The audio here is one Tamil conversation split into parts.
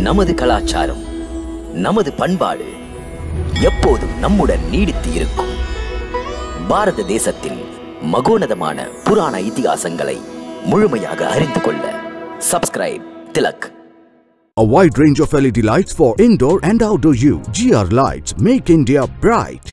நமது கலாச்சாரம், நமது பண்பாடு எப்போதும் நம்முடன் நீடித்து இருக்கும். பாரத தேசத்தின் மகோனதமான புராண இதிகாசங்களை முழுமையாக அறிந்து கொள்ள subscribe Tilak. A wide range of LED lights for indoor and outdoor use. GR Lights make India bright.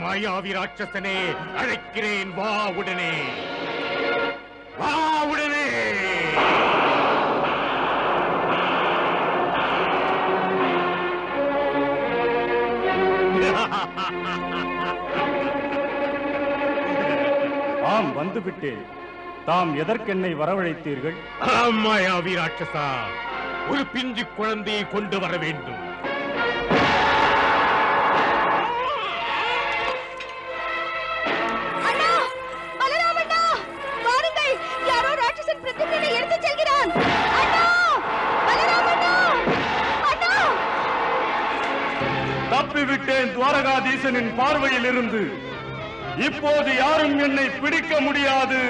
மாயாவி ராட்சசனே, அழைக்கிறேன், வா உடனே, வா உடனே. ஆம், வந்துவிட்டேன். தாம் எதற்கென்னை வரவழைத்தீர்கள்? ஆம் மாயாவி ராட்சசா, ஒரு பிஞ்சு குழந்தையை கொண்டு வர வேண்டும். தப்பிவிட்டேன் துவாரகாதீசனின் பார்வையில் இருந்து. இப்போது யாரும் என்னை பிடிக்க முடியாது.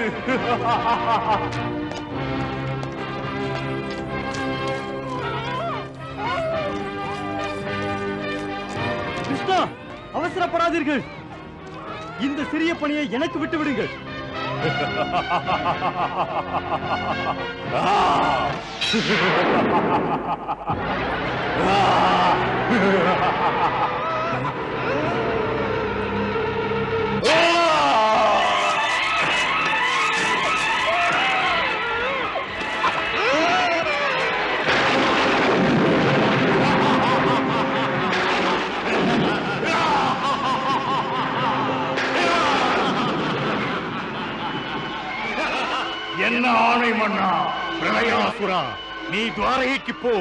கிருஷ்ணா, அவசரப்படாதீர்கள். இந்த சிறிய பணியை எனக்கு விட்டு விடுங்கள். என்ன ஆணை மன்னா? பிரளயாசுரா, நீ துவாரகைக்கு போ.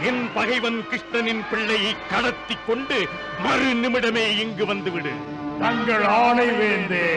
என் பகைவன் கிருஷ்ணனின் பிள்ளையை கடத்தி கொண்டு மறு நிமிடமே இங்கு வந்துவிடு. தங்கள் ஆணை வேந்தே.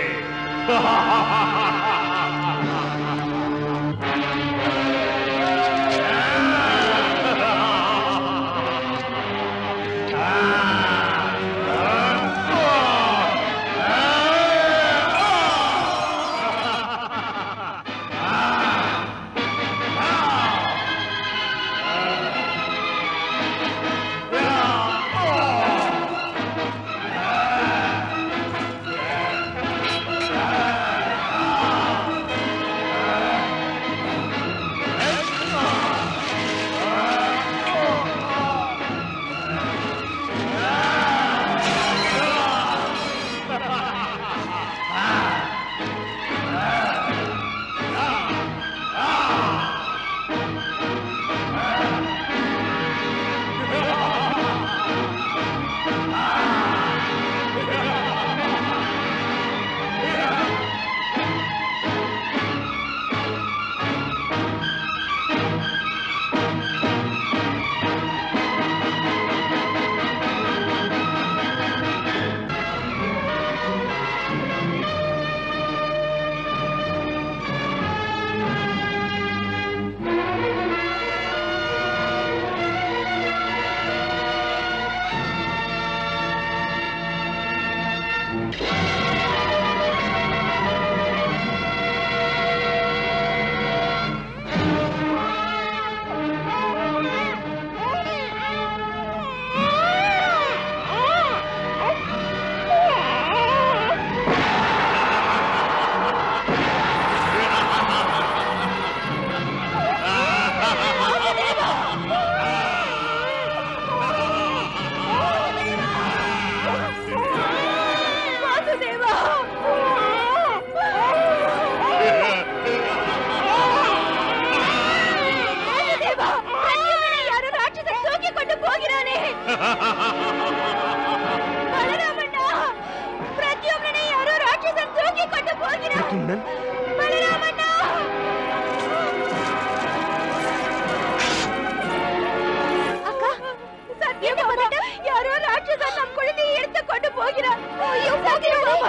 போகிறான். பலராமண்ணா! அக்கா, சத்தியமாக யாரோ ராட்சசன் நம் குழந்தையை எடுத்து கொண்டு போகிறார். ஐயோ, போகிறோம்.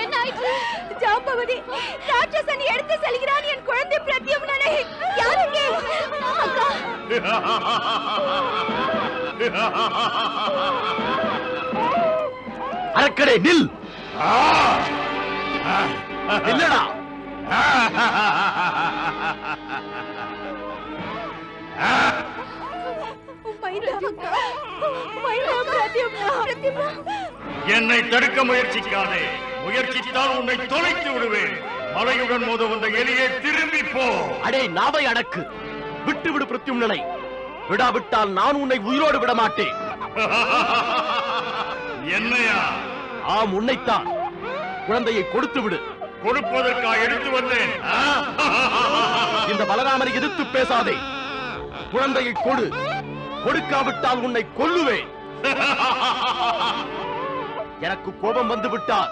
என்ன ஆயிற்று? ஜாம்பவதி, ராட்சசன் எடுத்து செல்கிறான் என் குழந்தை பிரத்யும்னனை. யாருங்கே? அக்கா! அரக்கடே நில்! இல்லடா! என்னை தடுக்க முயற்சிக்காதே. முயற்சித்தால் உன்னை தொலைத்து விடுவேன். மலையுடன் மோத வந்த எலியை திரும்பி போ. அடே நாவை அடக்கு! விட்டு விடு பிரத்யும்னனை. விடாவிட்டால் நான் உன்னை உயிரோடு விட மாட்டேன். என்னையா? ஆம், உன்னைத்தான். குழந்தையை கொடுத்து விடு. கொடுப்பதற்கா எடுத்து வந்தேன்? இந்த பலராமனை எதிர்த்து பேசாதே. குழந்தையை கொடு. கொடுக்காவிட்டால் உன்னை கொல்லுவேன். எனக்கு கோபம் வந்து விட்டால்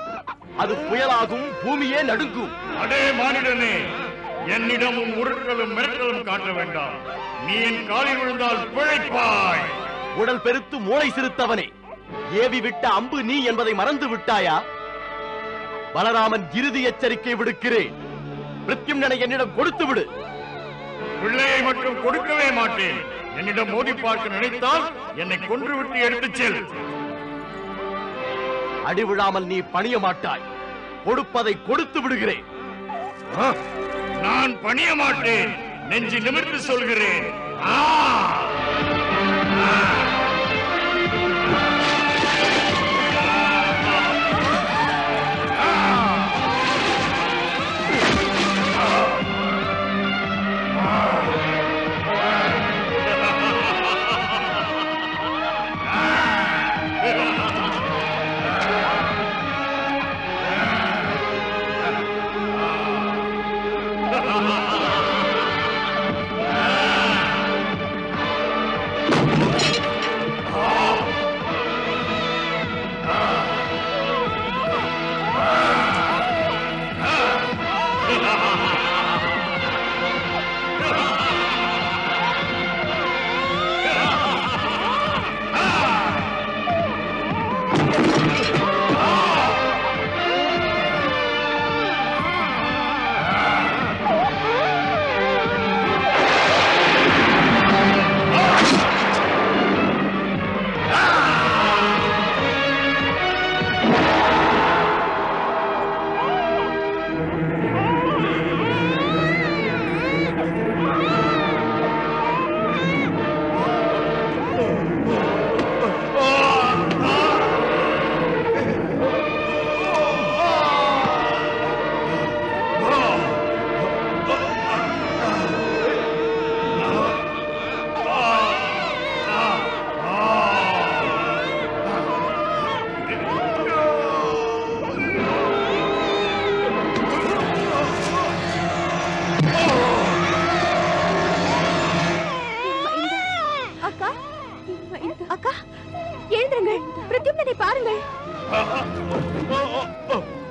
அது புயலாகும், பூமியே நடுங்கும். அடே மானிடனே, என்னிடம் உன் உருட்டலும் மிரட்டலும் காட்ட வேண்டாம். நீ என் காலில் விழுந்தால் பிழைப்பாய். உடல் பெருத்து மூளை சிறுத்தவனே, ஏவி விட்ட அம்பு நீ என்பதை மறந்து விட்டாயா? பலராமன் இறுதி எச்சரிக்கை விடுக்கிறேன். பிரத்யும்னனை என்னிடம் கொடுத்து விடு. பிள்ளையை மட்டும் கொடுக்கவே மாட்டேன். என்னிடம் மோதி பார்க்க நினைத்தால் என்னை கொன்றுவிட்டு எடுத்துச் செல். அடி விழாமல் நீ பணிய மாட்டாய். கொடுப்பதை கொடுத்து விடுகிறேன். நான் பணிய மாட்டேன். நெஞ்சு நிமிர்ந்து சொல்கிறேன்.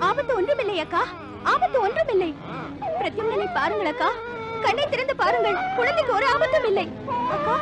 ஆபத்து ஒன்றுமில்லை அக்கா, ஆபத்து ஒன்றுமில்லை. பிரத்யும்னனை பாருங்கள் அக்கா, கண்ணை திறந்து பாருங்கள், குழந்தைக்கு ஒரு ஆபத்தும் இல்லை அக்கா.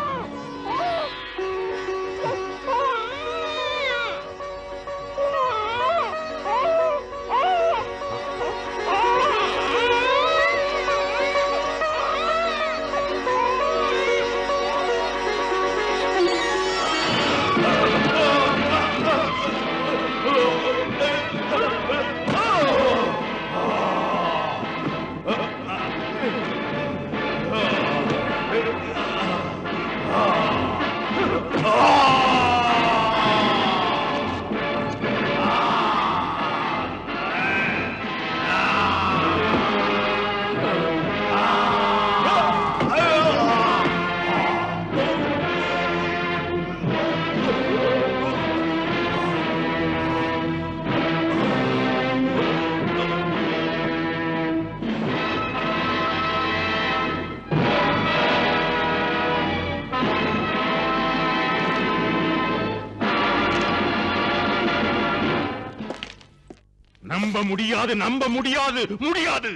நம்ப முடியாது, நம்ப முடியாது, முடியாது.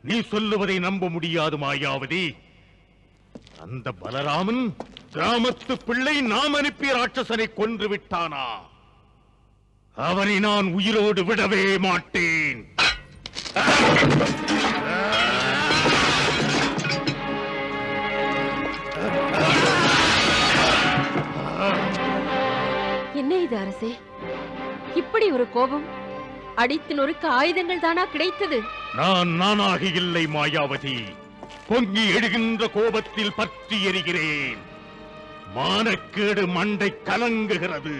நீ சொல்லுவதை நம்ப முடியாது மாயாவதி. அந்த பலராமன் கிராமத்து பிள்ளை நாம் அனுப்பிய ராட்சசனை கொன்று விட்டானா? அவனை நான் உயிரோடு விடவே மாட்டேன். என்ன இது அரசே, இப்படி ஒரு கோபம்? அடித்து நொறுக்க ஆயுதங்கள் தானா கிடைத்தது? நான் நானாக இல்லை மாயாவதி. பொங்கி எழுகின்ற கோபத்தில் பற்றி எரிகிறேன். மானக்கேடு மண்டை கலங்குகிறது.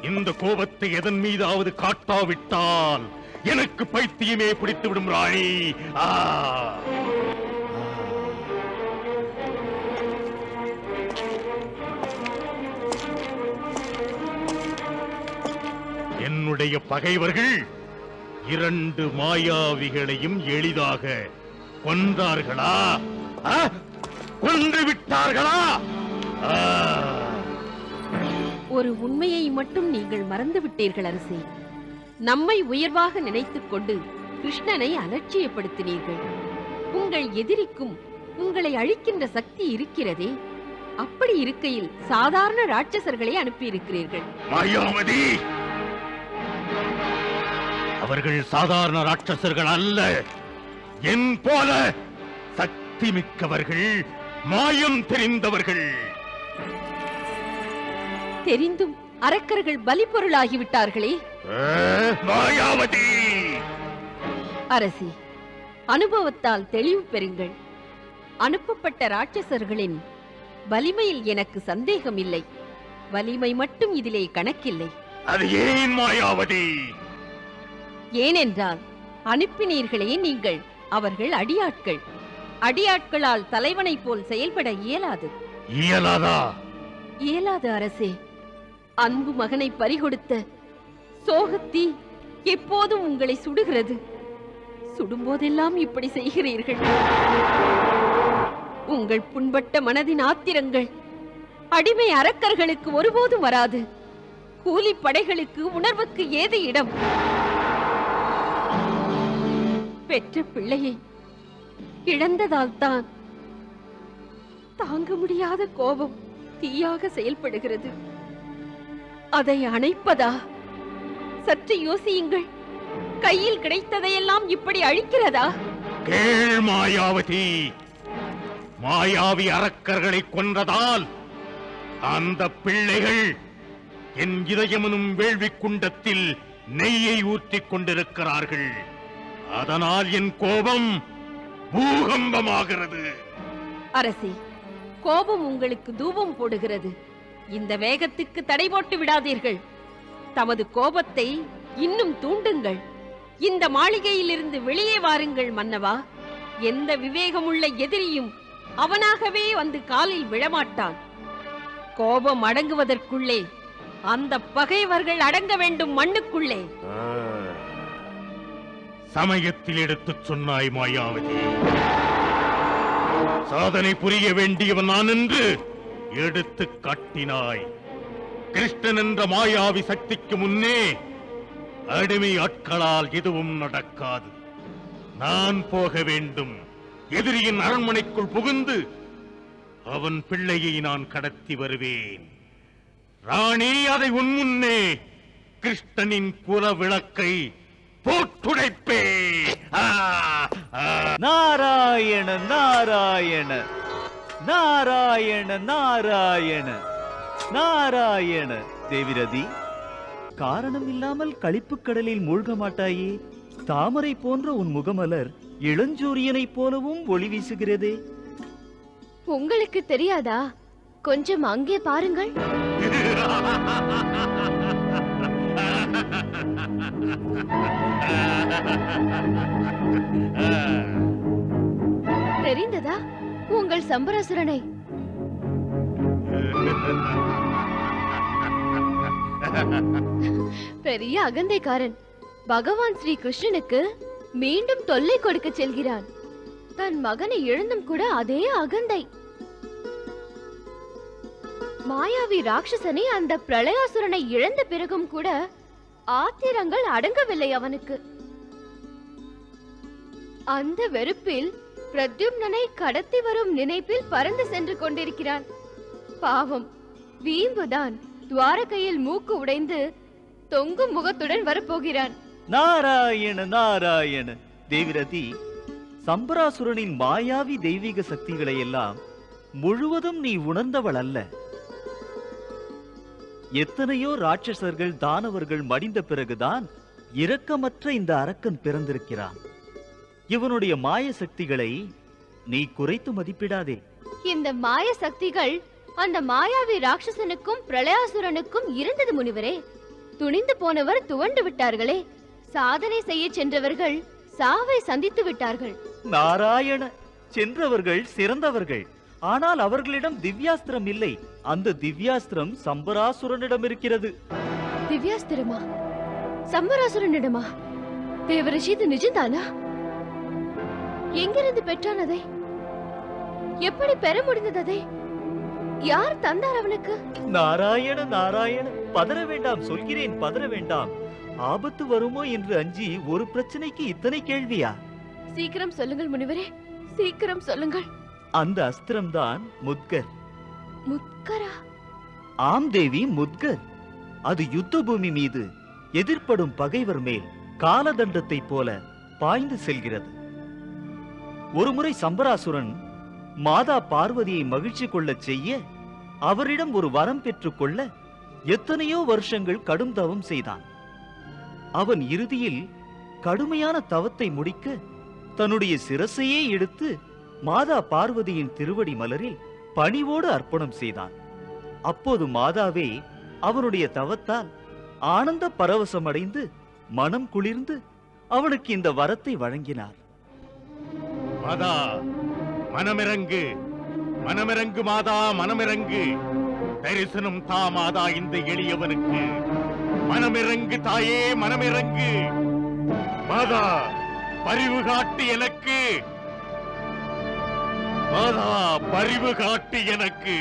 இந்த கோபத்தை எதன் மீதாவது காட்டாவிட்டால் எனக்கு பைத்தியமே பிடித்து விடும் ராணி. என்னுடைய பகைவர்கள் 2 மாயாவிகளையும் எளிதாக கொன்றார்களா? கொன்று விட்டார்களா? ஒரு உண்மையை மட்டும் நீங்கள் மறந்து விட்டீர்கள் அரசே. நம்மை உயர்வாக நினைத்துக் கொண்டு கிருஷ்ணனை அலட்சியப்படுத்தினீர்கள். உங்கள் எதிரிக்கும் உங்களை அழிக்கின்ற சக்தி இருக்கிறதே, அப்படி இருக்கையில் சாதாரண ராட்சசர்களை அனுப்பியிருக்கிறீர்கள். மாயாவதி, அவர்கள் சாதாரண ராட்சசர்கள் அல்ல. என் போல சக்தி மிக்கவர்கள், மாயம் தெரிந்தவர்கள். தெரிந்தும் அரக்கர்கள் பலி பொருளாகிவிட்டார்களே. மாயாவதி, அரசி, அனுபவத்தால் தெளிவு பெறுங்கள். அனுப்பப்பட்ட ராட்சசர்களின் வலிமையில் எனக்கு சந்தேகம் இல்லை. வலிமை மட்டும் இதிலே கணக்கில்லை. அது ஏன் மாயாவதி? ஏனென்றால் அனுப்பினீர்களே நீங்கள், அவர்கள் அடியாட்கள். அடியாட்களால் தலைவனை போல் செயல்பட இயலாது. இயலாதா? இயலாது அரசே. அன்பு மகனை பறிகொடுத்த சோகத்தீ எப்போதும் உங்களை சுடுகிறது. சுடும்போதெல்லாம் இப்படி செய்கிறீர்கள். உங்கள் புண்பட்ட மனதின் ஆத்திரங்கள் அடிமை அரக்கர்களுக்கு ஒருபோதும் வராது. கூலி படைகளுக்கு உணர்வுக்கு ஏது இடம்? பெற்ற பிள்ளையை இழந்ததால் தான் தாங்க முடியாத கோபம் தீயாக செயல்படுகிறது. அதை அணைப்பதா? சற்று யோசியுங்கள். கையில் கிடைத்ததையெல்லாம் இப்படி அழிக்கிறதா? கேள் மாயாவதி, மாயாவி அரக்கர்களை கொன்றதால் அந்த பிள்ளைகள் என் இதயமெனும் வேள்வி குண்டத்தில் நெய்யை ஊற்றிக் கொண்டிருக்கிறார்கள். அதனால் என் கோபம் பூகம்பமாகிறது. அரசி, கோபம் உங்களுக்கு தூபம் போடுகிறது. இந்த வேகத்துக்கு தடை போட்டு விடாதீர்கள். தமது கோபத்தை இன்னும் தூண்டுங்கள். இந்த மாளிகையிலிருந்து வெளியே வாருங்கள் மன்னவா. எந்த விவேகமுள்ள எதிரியும் அவனாகவே வந்து காலில் விழமாட்டான். கோபம் அடங்குவதற்குள்ளே அந்த பகைவர்கள் அடங்க வேண்டும் மண்ணுக்குள்ளே. சமயத்தில் எடுத்துச் சொன்னாய் மாயாவதி. சாதனை புரிய வேண்டியவன் நான் என்று எடுத்து காட்டினாய். கிருஷ்ணன் என்ற மாயாவி சக்திக்கு முன்னே அடிமை ஆட்களால் எதுவும் நடக்காது. நான் போக வேண்டும். எதிரியின் அரண்மனைக்குள் புகுந்து அவன் பிள்ளையை நான் கடத்தி வருவேன். ராணி, அதை உன் முன்னே கிருஷ்ணனின் குல விளக்கை போட்டுடைப்பே. நாராயண நாராயண நாராயண நாராயண நாராயண. தேவிரதி, காரணம் இல்லாமல் களிப்புக் கடலில் மூழ்க மாட்டாயே. தாமரை போன்ற உன் முகமலர் இளஞ்சூரியனை போலவும் ஒளி வீசுகிறதே. உங்களுக்கு தெரியாதா? கொஞ்சம் அங்கே பாருங்கள். தெரிந்ததா உங்கள் சம்பராசுரனை? பெரிய அகந்தைக்காரன். பகவான் ஸ்ரீ கிருஷ்ணனுக்கு மீண்டும் தொல்லை கொடுக்க செல்கிறான். தன் மகனை இழந்தும் கூட அதே அகந்தை. மாயாவி ராட்சசனை அந்த பிரளயாசுரனை இழந்த பிறகும் கூட ஆத்திரங்கள் அடங்கவில்லை அவனுக்கு. அந்த வெறுப்பில் பிரத்யும்னனை கடத்தி வரும் நினைப்பில் பறந்து சென்று கொண்டிருக்கிறான். பாவம், வீம்புதான். துவாரகையில் மூக்கு உடைந்து தொங்கும் முகத்துடன் வரப்போகிறான். நாராயண நாராயண. தேவிரதி, சம்பராசுரனின் மாயாவி தெய்வீக சக்திகளை எல்லாம் முழுவதும் நீ உணர்ந்தவள் அல்ல. எத்தனையோ ராட்சசர்கள் தானவர்கள் மடிந்த பிறகுதான் இரக்கமற்ற இந்த அரக்கன் பிறந்திருக்கிறான். இவனுடைய மாய சக்திகளை நீ குறைத்து மதிப்பிடாதே. இந்த மாய சக்திகள் அந்த மாயாவி ராட்சசனுக்கும் பிரளயாசுரனுக்கும் இருந்தது முனிவரே. துணிந்து போனவர் துவண்டு விட்டார்களே. சாதனை செய்ய சென்றவர்கள் சாவை சந்தித்து விட்டார்கள். நாராயண, சென்றவர்கள் சிறந்தவர்கள். ஆனால் அவர்களிடம் திவ்யாஸ்திரம் இல்லை. அந்த திவ்யாஸ்திரம் சம்பராசுரனிடம் இருக்கிறது. திவ்யாஸ்திரமா? சம்பராசுரனிடமா? தேவரிஷி, இது நிஜம்தானா? எங்கிருந்து பெற்றான் அதை? எப்படி பெற முடிந்தது அதை? யார் தந்தார் அவனுக்கு? நாராயண நாராயண. பதற வேண்டாம், சொல்கிறேன், பதற வேண்டாம். ஆபத்து வருமோ என்று அஞ்சி ஒரு பிரச்சனைக்கு இத்தனை கேள்வியா? சீக்கிரம் சொல்லுங்கள் முனிவரே, சீக்கிரம் சொல்லுங்கள். அந்த அஸ்திரம்தான் முத்கர். முத்கரா? ஆம் தேவி, முத்கர். அது யுத்த பூமி மீது எதிர்ப்படும் பகைவர் மேல் காலதண்டத்தை போல பாய்ந்து செல்கிறது. ஒருமுறை சம்பராசுரன் மாதா பார்வதியை மகிழ்ச்சி கொள்ளச் செய்ய அவரிடம் ஒரு வரம் பெற்றுக் கொள்ள எத்தனையோ வருஷங்கள் கடும் தவம் செய்தான். அவன் இறுதியில் கடுமையான தவத்தை முடிக்க தன்னுடைய சிரசையே எடுத்து மாதா பார்வதியின் திருவடி மலரில் பணிவோடு அர்ப்பணம் செய்தான். அப்போது மாதாவே அவனுடைய தவத்தால் ஆனந்த பரவசம் அடைந்து மனம் குளிர்ந்து அவனுக்கு இந்த வரத்தை வழங்கினார். மாதா, மனமிறங்கு, மனமிறங்கு மாதா, மனமிறங்கு. தரிசனம் தா மாதா இந்த எளியவனுக்கு. மனமிறங்கு தாயே, மனமிறங்கு. மாதா, பரிவு காட்டு எனக்கு. மாதா, பரிவு காட்டு எனக்கு.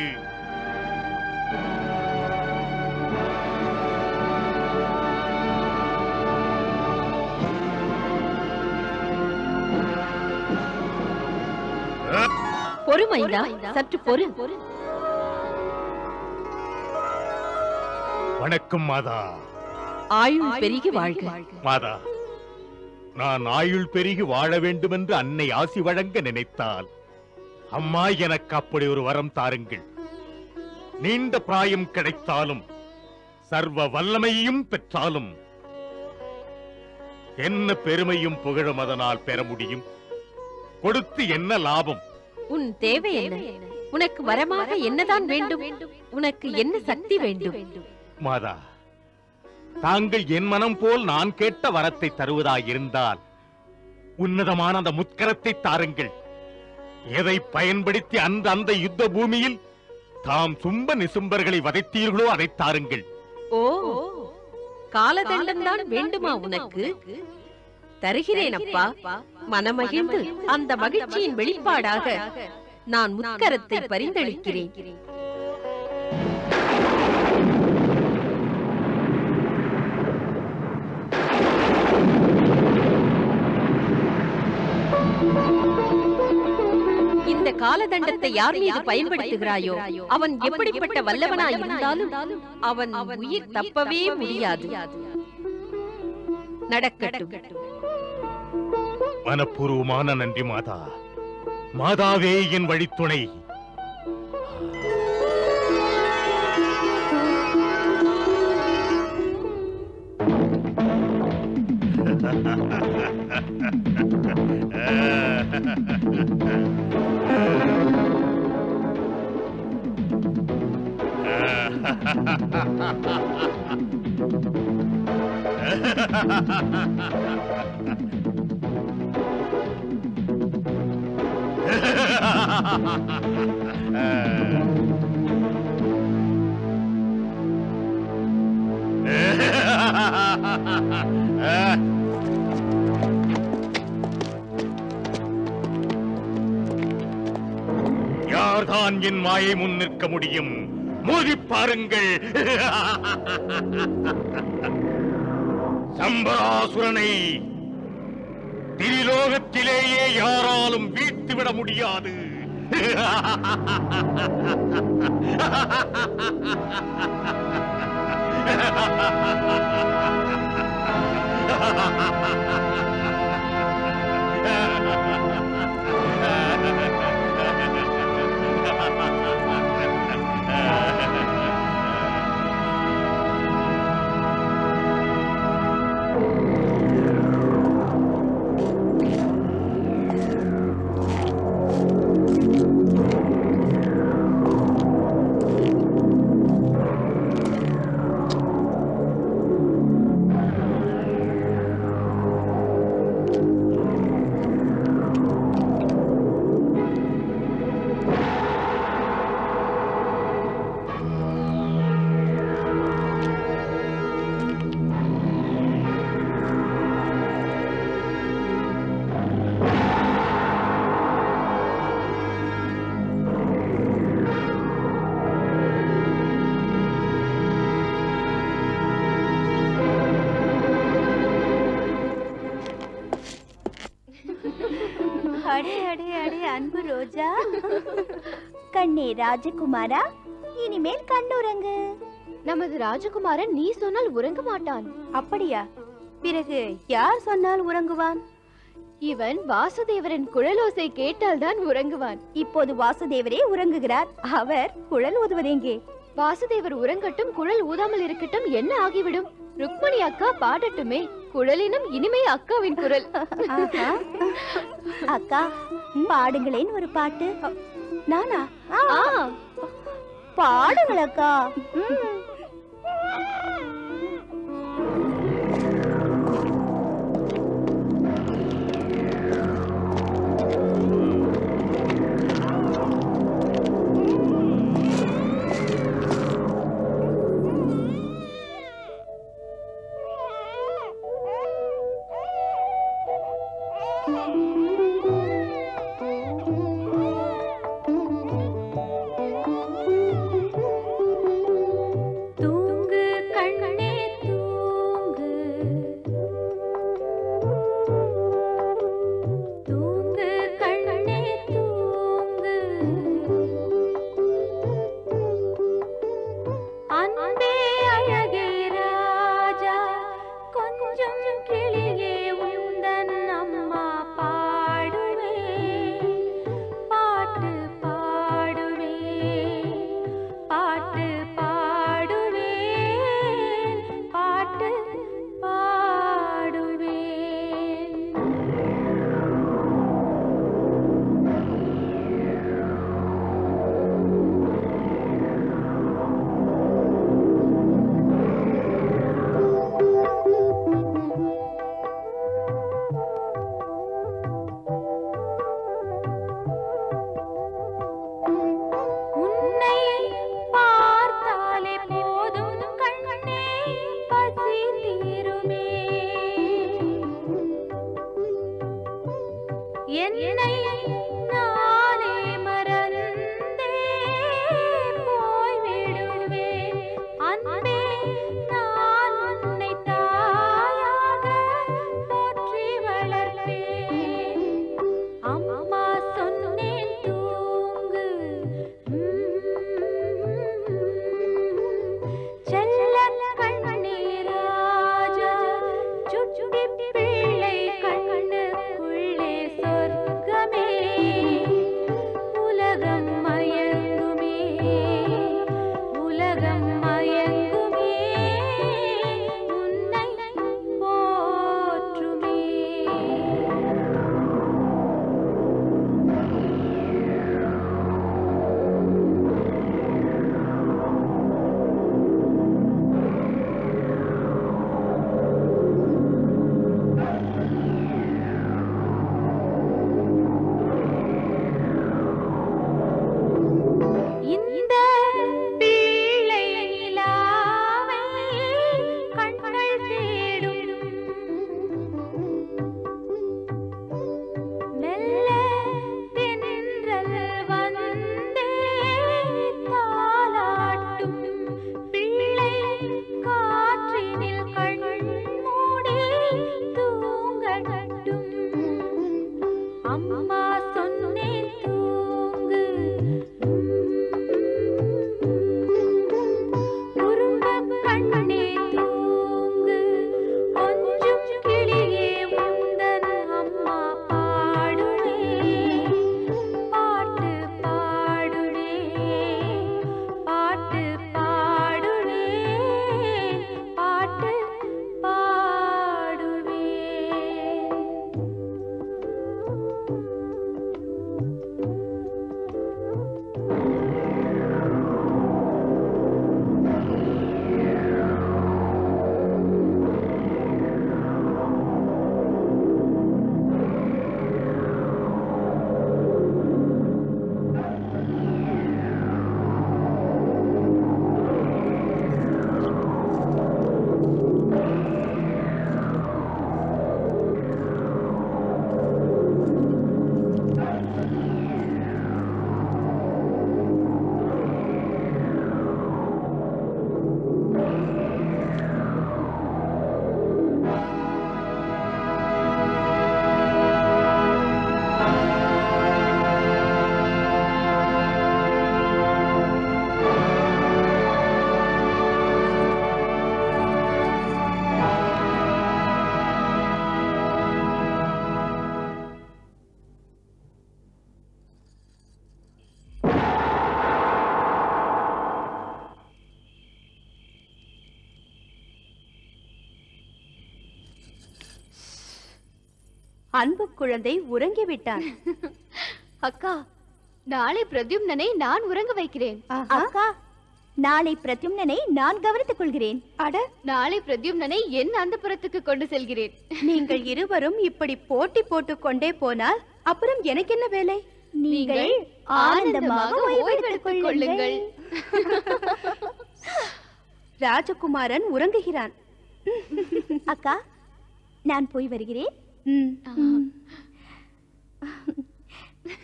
பொறுமைதா, சற்று பொறு. வணக்கம் மாதா. ஆயுள் பெருகி வாழ்க. மாதா, நான் ஆயுள் பெருகி வாழ வேண்டும் என்று அன்னை ஆசி வழங்க நினைத்தால் அம்மா எனக்கு அப்படி ஒரு வரம் தாருங்கள். நீண்ட பிராயம் கிடைத்தாலும் சர்வ வல்லமையும் பெற்றாலும் என்ன பெருமையும் புகழும் அதனால் பெற முடியும்? கொடுத்து என்ன லாபம்? உன் தேவை என்ன? உனக்கு வரமாக என்னதான் வேண்டும்? உனக்கு என்ன சக்தி வேண்டும்? மாதா, தாங்கள் என் மனம் போல் நான் கேட்ட வரத்தை தருவதாயிருந்தால் உன்னதமான அந்த முத்கரத்தை தாருங்கள். எதை பயன்படுத்தி அந்த யுத்த பூமியில் தாம் சும்ப நிசும்பர்களை வதைத்தீர்களோ அதை தாருங்கள். ஓ, காலதண்டம் தான் வேண்டுமா உனக்கு? தருகிறேன் அப்பா. மனமகிழ்ந்து அந்த மகிழ்ச்சியின் வெளிப்பாடாக நான் முத்கரத்தை பரிந்தளிக்கிறேன். இந்த காலதண்டத்தை யார் மீது பயன்படுத்துகிறாயோ அவன் எப்படிப்பட்ட வல்லவனாய் இருந்தாலும் அவன் உயிர் தப்பவே முடியாது. நடக்கட்டும். மனப்பூர்வமான நன்றி மாதா. மாதாவே என் வழித்துணை. யார்தான் என் மாயை முன் நிற்க முடியும்? மோதி பாருங்கள். சம்பராசுரனை திரிலோகத்திலேயே யாராலும் வீழ்த்திவிட முடியாது. அடே அடே அடே அன்பு ரோஜா, கண்ணே ராஜகுமாரா, இனிமேல் கண்ணுறங்கு. நமது ராஜகுமாரன் நீ சொன்னால் உறங்க மாட்டான். அப்படியா? பிறகு யார் சொன்னால் உறங்குவான்? இவன் வாசுதேவரின் குழலோசை கேட்டால்தான் உறங்குவான். இப்போது வாசுதேவரே உறங்குகிறார். அவர் குழல் ஊதுவதெங்கே? வாசுதேவர் உறங்கட்டும், குழல் ஊதாமல் இருக்கட்டும், என்ன ஆகிவிடும்? ருக்மணி அக்கா பாடட்டுமே, குழலினும் இனிமை அக்காவின் குரல். அக்கா பாடுங்களேன் ஒரு பாட்டு. நானா? பாடுங்கள் அக்கா. அன்பு குழந்தை உறங்கிவிட்டான். அக்கா, நாளை பிரத்யும்னனை நான் உறங்க வைக்கிறேன். அக்கா, நாளை பிரத்யும்னனை நான் கவனித்துக் கொள்கிறேன். அட, நாளை பிரத்யும்னனை என் அந்தப்புறத்துக்கு கொண்டு செல்கிறேன். நீங்கள் இருவரும் இப்படி போட்டி போட்டுக் கொண்டே போனால் அப்புறம் எனக்கு என்ன வேலை? நீங்கள் ஆனந்தமாக ஓய்வெடுத்துக் கொள்ளுங்கள். ராஜகுமாரன் உறங்குகிறான். அக்கா, நான் போய் வருகிறேன்.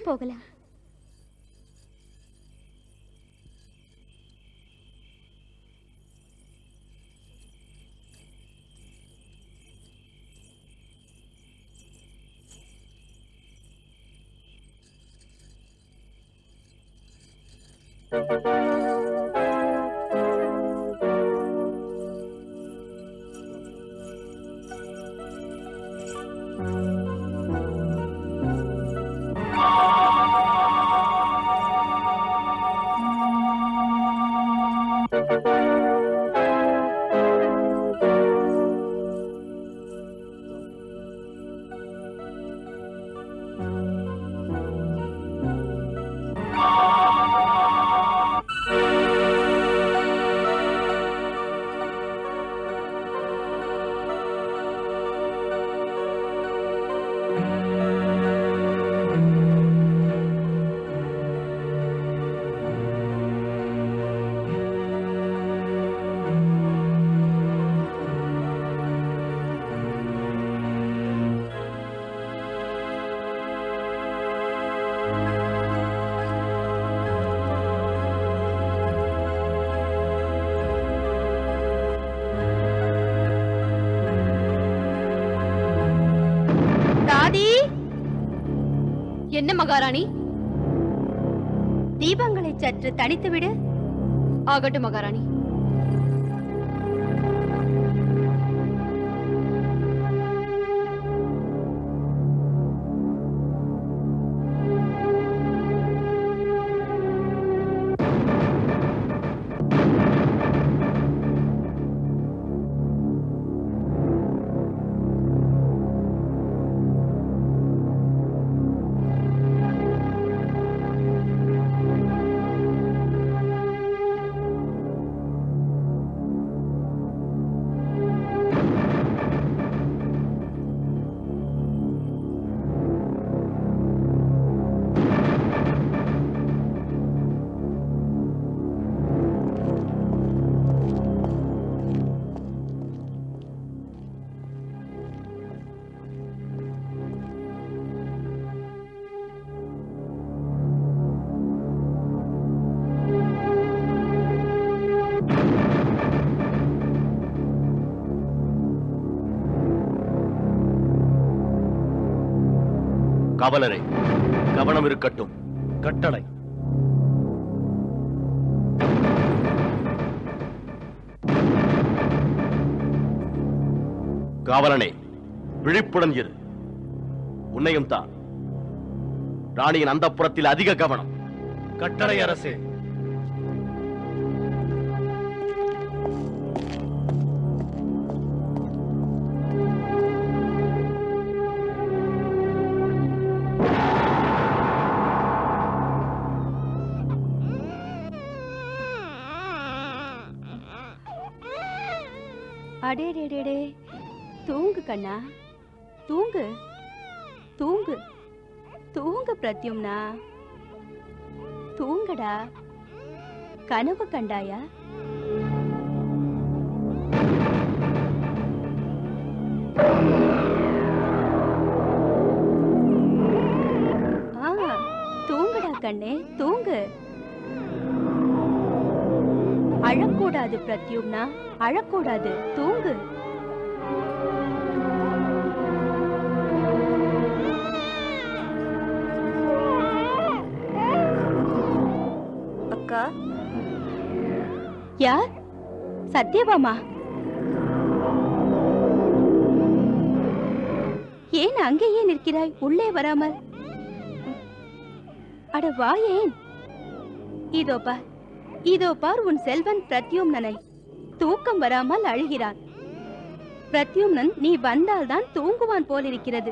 போகலாம். என்ன மகாராணி? தீபங்களை சற்று தணித்து விடு. ஆகட்டும் மகாராணி. காவலரே, கவனம் இருக்கட்டும். கட்டளை. காவலனே, விழிப்புடன் இரு. உன்னையும் தான். ராணியின் அந்தப்புறத்தில் அதிக கவனம். கட்டளை அரசே. அடேடேடே, தூங்கு கண்ணா, தூங்கு தூங்கு தூங்கு பிரத்யும்னா, தூங்கடா. கனவு கண்டாயா? தூங்குடா கண்ணே, தூங்கு. அழக்கூடாது பிரத்யும்னா, அழக்கூடாது. தூங்கு. அக்கா. யார்? சத்யபாமா. ஏன் அங்கேயே நிற்கிறாய்? உள்ளே வராமல். அட வா. ஏன்? இதோ பார், இதோ பார் உன் செல்வன் பிரத்யும்னனை. தூக்கம் வராமல் அழுகிறான். பிரத்யும்னன் நீ வந்தால்தான் தூங்குவான் போலிருக்கிறது.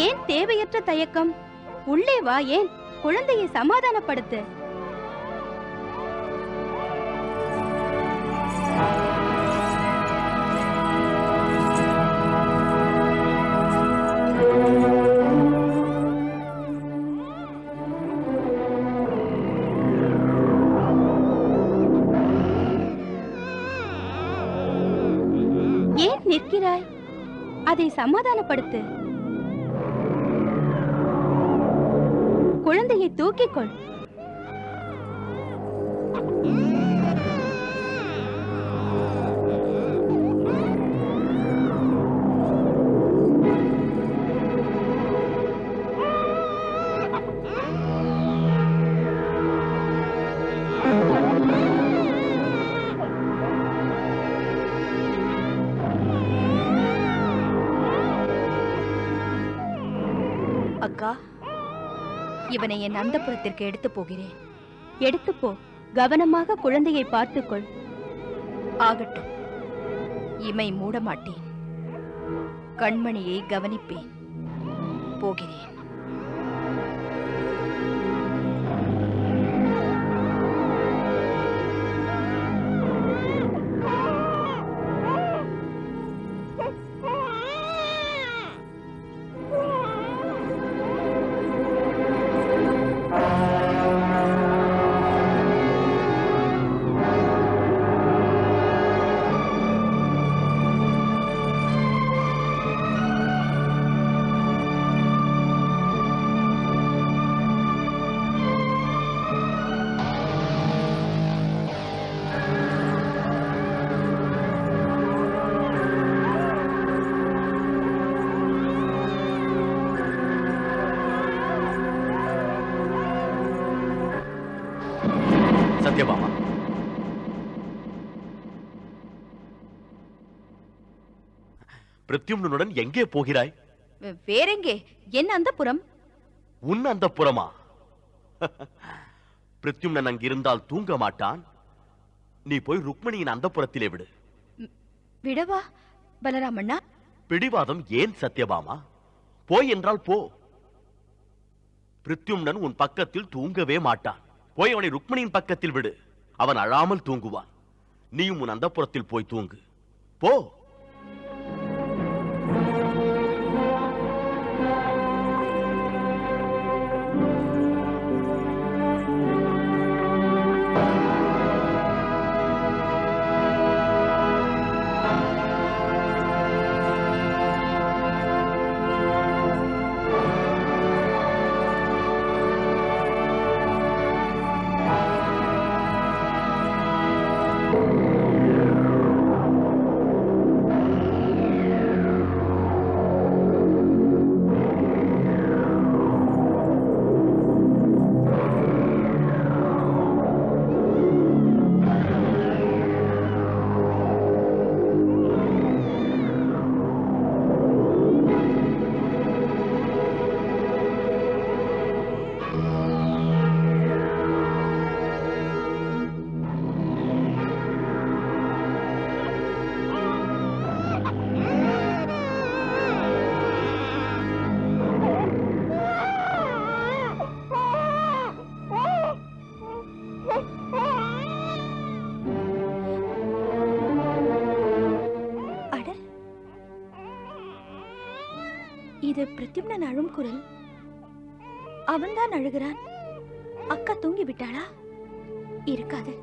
ஏன் தேவையற்ற தயக்கம்? உள்ளே வா. ஏன்? குழந்தையை சமாதானப்படுத்து. ஏன் நிற்கிறாய்? அதை சமாதானப்படுத்து. குழந்தையை தூக்கிக்கொள். அக்கா, இவனை என் அந்தப்புரத்திற்கு எடுத்து போகிறேன். எடுத்து போ. கவனமாக குழந்தையை பார்த்துக்கொள். ஆகட்டும். இமை மூட மாட்டேன். கண்மணியை கவனிப்பேன். போகிறேன். சத்யபாமா, பிரத்யும்னனுடன் எங்கே போகிறாய்? வேறெங்கே? என் அந்தப்புரம். உன் அந்தப்புரமா? பிரத்யும்னன் அங்கிருந்தால் தூங்க மாட்டான். நீ போய் ருக்மணியின் அந்தப்புரத்திலே விடு. விடவா பலராமண்ணா? பிடிவாதம் ஏன் சத்யபாமா? போய் என்றால் போ. பிரத்யும்னன் உன் பக்கத்தில் தூங்கவே மாட்டான். போய் அவனை ருக்மணியின் பக்கத்தில் விடு. அவன் அழாமல் தூங்குவான். நீயும் உன் அந்தப்புரத்தில் போய் தூங்கு. போ. இது பிரத்யும்னன் அழும் குரல். அவன்தான் அழுகிறான். அக்கா தூங்கி விட்டாளா? இருக்காது.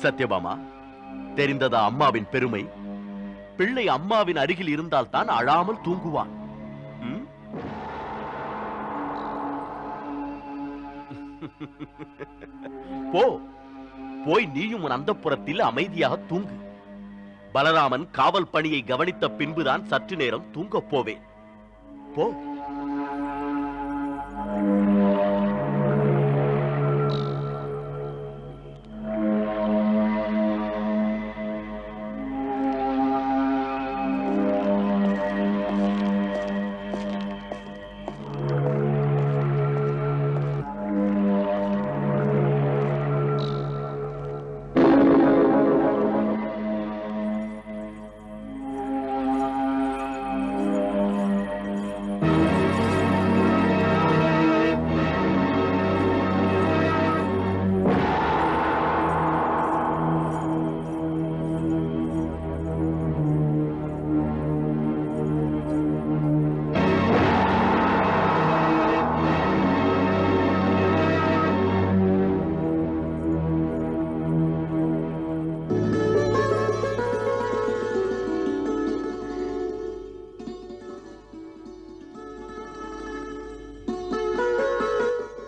சத்யபாமா, தெரிந்ததா அம்மாவின் பெருமை? பிள்ளை அம்மாவின் அருகில் இருந்தால் தான் அழாமல் தூங்குவான். போ. போய் நீயும் உன் அந்தப்புறத்தில் அமைதியாக தூங்கு. பலராமன் காவல் பணியை கவனித்த பின்புதான் சற்று நேரம் தூங்கப் போவேன். போ.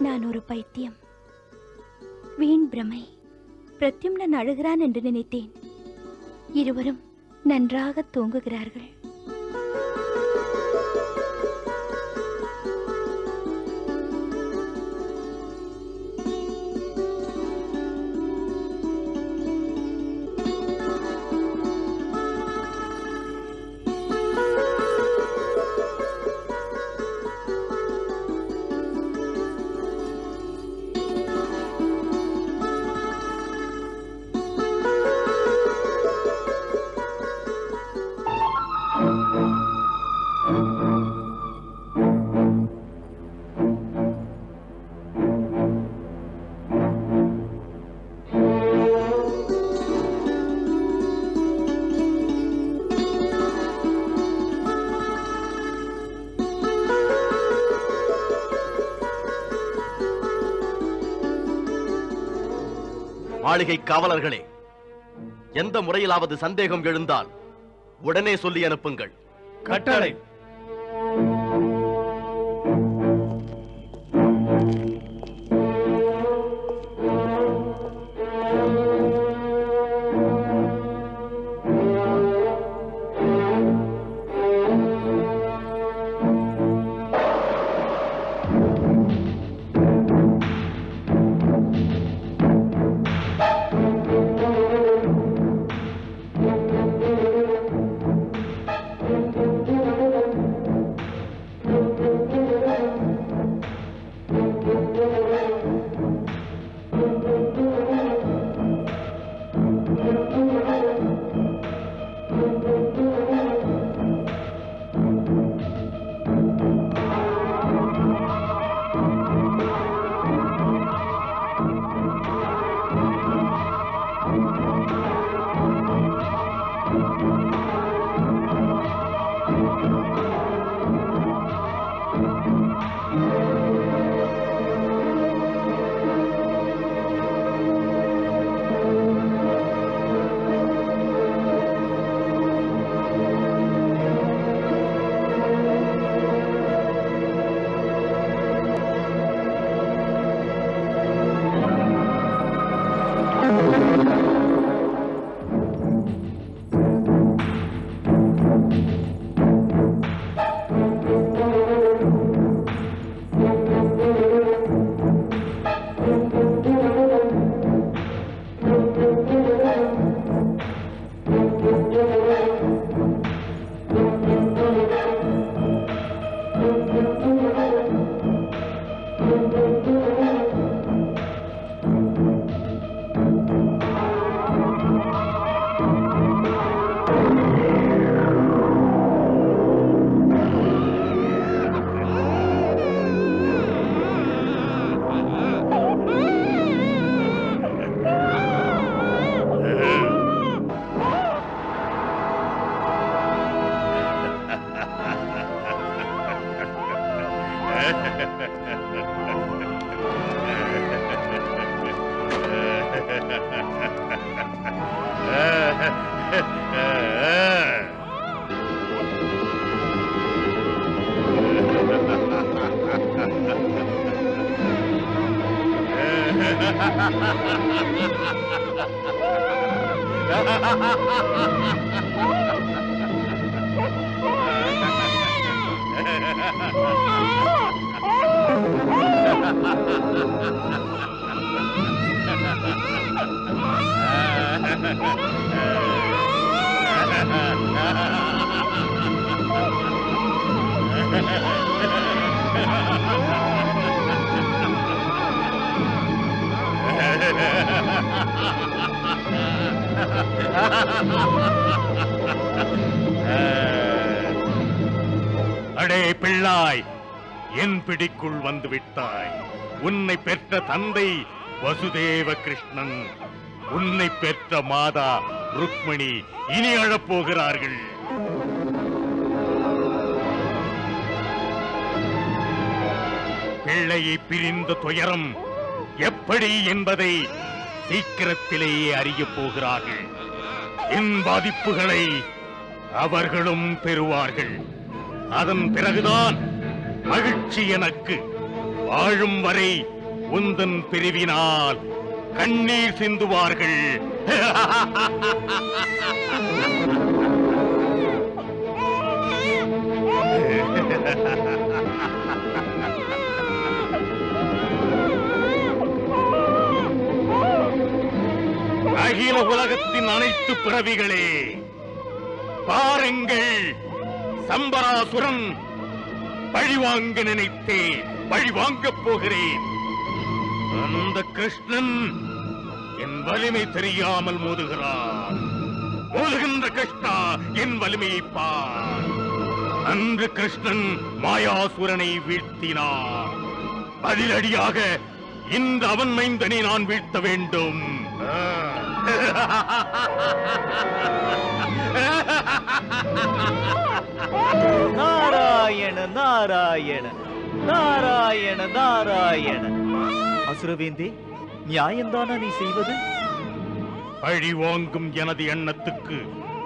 நான் ஒரு பைத்தியம், வீண் பிரமை. பிரத்யும்னன் அழுகிறான் என்று நினைத்தேன். இருவரும் நன்றாக தூங்குகிறார்கள். மாளிகை காவலர்களே, எந்த முறையிலாவது சந்தேகம் எழுந்தால் உடனே சொல்லி அனுப்புங்கள். கட்டளை. அடே பிள்ளாய், என் பிடிக்குள் வந்து விட்டாய். உன்னை பெற்ற தந்தை வசுதேவ கிருஷ்ணன், உன்னை பெற்ற மாதா ருக்மிணி இனி அழப்போகிறார்கள். பிள்ளையை பிரிந்த துயரம் எப்படி என்பதை சீக்கிரத்திலேயே அறியப் போகிறார்கள். என் பாதிப்புகளை அவர்களும் பெறுவார்கள். அதன் பிறகுதான் மகிழ்ச்சி எனக்கு. வாழும் வரை உந்தன் பிரிவினால் கண்ணீர் சிந்துவார்கள். அகில உலகத்தின் அனைத்து பிறவிகளே பாருங்கள், சம்பராசுரன் பழிவாங்க நினைத்தேன், பழிவாங்கப் போகிறேன். அந்த கிருஷ்ணன் என் வலிமை தெரியாமல் மோதுகிறான். மோதுகின்ற கிருஷ்ணா, என் வலிமையை பார். அன்று கிருஷ்ணன் மாயாசுரனை வீழ்த்தினான். பதிலடியாக இன்று அவன் மைந்தனை நான் வீழ்த்த வேண்டும். நாராயண நாராயண நாராயண நாராயண. அசுரவேந்தே, நியாயம்தானா நீ செய்வது? பழி வாங்கும் எனது எண்ணத்துக்கு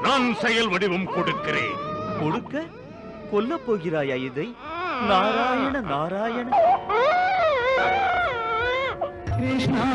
நான் செயல் வடிவம் கொடுக்கிறேன். கொடுக்க கொல்லப் போகிறாயா இதை? நாராயண நாராயண. கிருஷ்ணா